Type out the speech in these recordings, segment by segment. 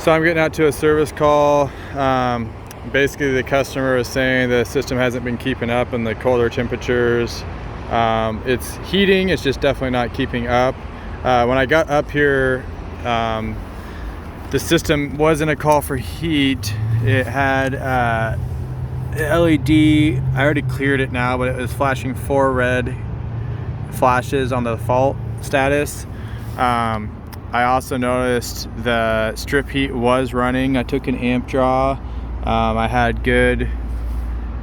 So I'm getting out to a service call. Basically the customer is saying the system hasn't been keeping up in the colder temperatures. It's heating, it's just definitely not keeping up. When I got up here, the system wasn't a call for heat. It had LED, I already cleared it now, but it was flashing 4 red flashes on the fault status. I also noticed the strip heat was running. I took an amp draw. I had good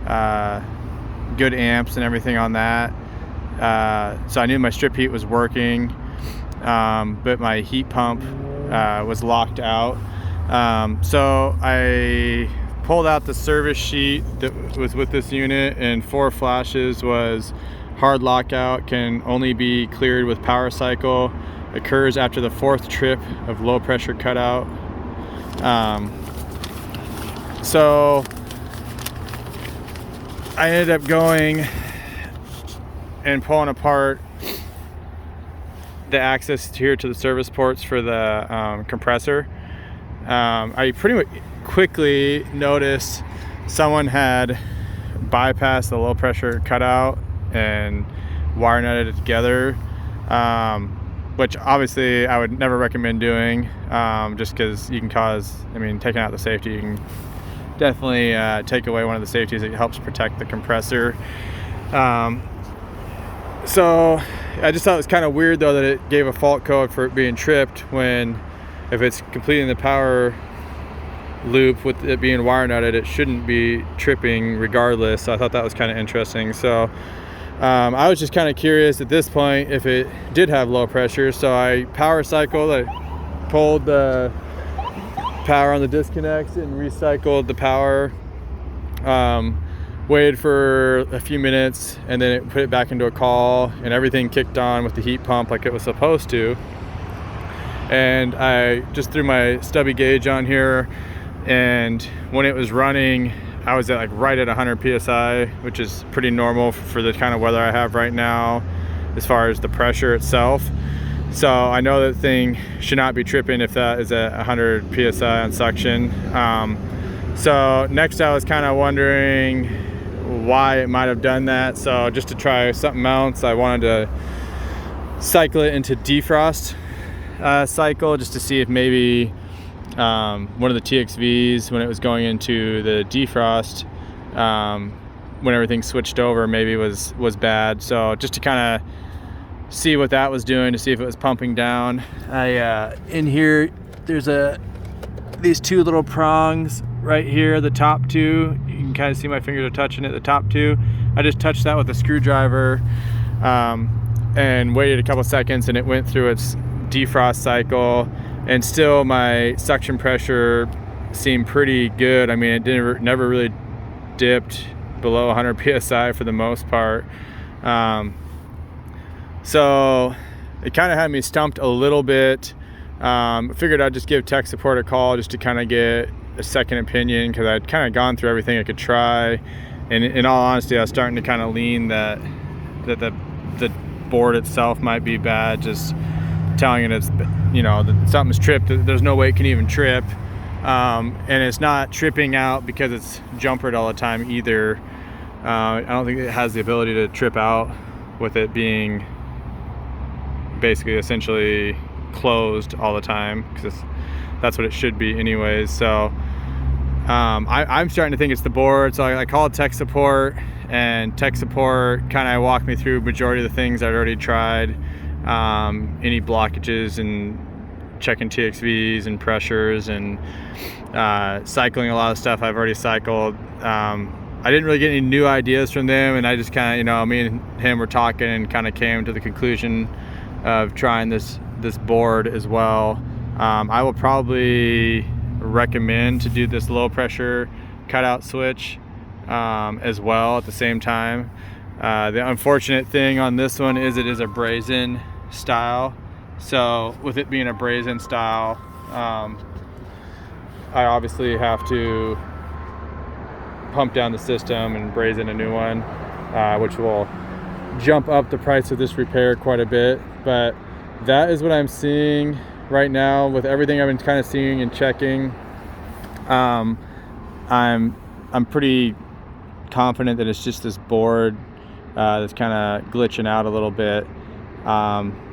amps and everything on that. So I knew my strip heat was working, but my heat pump was locked out. So I pulled out the service sheet that was with this unit, and 4 flashes was hard lockout, can only be cleared with power cycle, occurs after the 4th trip of low pressure cutout. So I ended up going and pulling apart the access here to the service ports for the compressor. I pretty much quickly noticed someone had bypassed the low pressure cutout and wire nutted it together, which obviously I would never recommend doing, just because you can cause, taking out the safety, you can definitely take away one of the safeties that helps protect the compressor. So I just thought it was kind of weird though that it gave a fault code for it being tripped, when if it's completing the power loop with it being wire nutted, it shouldn't be tripping regardless. So I thought that was kind of interesting. So I was just kind of curious at this point if it did have low pressure. So I power cycled, I pulled the power on the disconnects and recycled the power, waited for a few minutes, and then it put it back into a call, and everything kicked on with the heat pump like it was supposed to. And I just threw my stubby gauge on here, and when it was running, I was at right at 100 psi, which is pretty normal for the kind of weather I have right now as far as the pressure itself. So I know that thing should not be tripping if that is at 100 psi on suction. So next I was kind of wondering why it might have done that. So just to try something else, I wanted to cycle it into defrost cycle, just to see if maybe one of the TXVs, when it was going into the defrost, when everything switched over, maybe was bad. So just to kind of see what that was doing, to see if it was pumping down. In here there's these 2 little prongs right here, the top 2, you can kind of see my fingers are touching it, the top 2. I just touched that with a screwdriver, and waited a couple seconds, and it went through its defrost cycle, and still my suction pressure seemed pretty good. It never really dipped below 100 psi for the most part. So it kind of had me stumped a little bit. I figured I'd just give tech support a call just to kind of get a second opinion, because I'd kind of gone through everything I could try, and in all honesty I was starting to kind of lean that the board itself might be bad, just telling it it's, that something's tripped. There's no way it can even trip, and it's not tripping out because it's jumpered all the time either. I don't think it has the ability to trip out with it being basically essentially closed all the time, because that's what it should be anyways. So I'm starting to think it's the board. So I called tech support, and tech support kind of walked me through majority of the things I'd already tried, any blockages, and checking TXVs and pressures, and cycling a lot of stuff I've already cycled. I didn't really get any new ideas from them, and I just kind of, me and him were talking and kind of came to the conclusion of trying this board as well. I will probably recommend to do this low pressure cutout switch as well at the same time. The unfortunate thing on this one is it is a brazen style. So with it being a brazen style, I obviously have to pump down the system and brazen a new one, which will jump up the price of this repair quite a bit. But that is what I'm seeing right now with everything I've been kind of seeing and checking. I'm pretty confident that it's just this board that's kind of glitching out a little bit.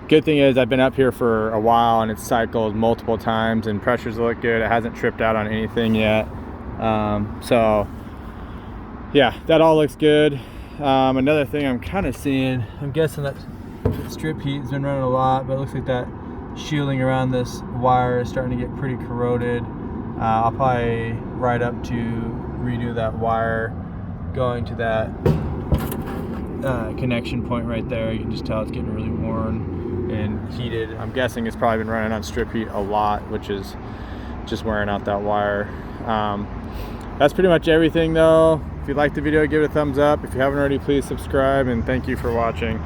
Good thing is I've been up here for a while and it's cycled multiple times and pressures look good. It hasn't tripped out on anything yet. So yeah, that all looks good. Another thing I'm kind of seeing, I'm guessing that strip heat has been running a lot, but it looks like that shielding around this wire is starting to get pretty corroded. I'll probably ride up to redo that wire going to that connection point right there. You can just tell it's getting really worn and heated. I'm guessing it's probably been running on strip heat a lot, which is just wearing out that wire. That's pretty much everything though. If you liked the video, give it a thumbs up. If you haven't already, please subscribe, and thank you for watching.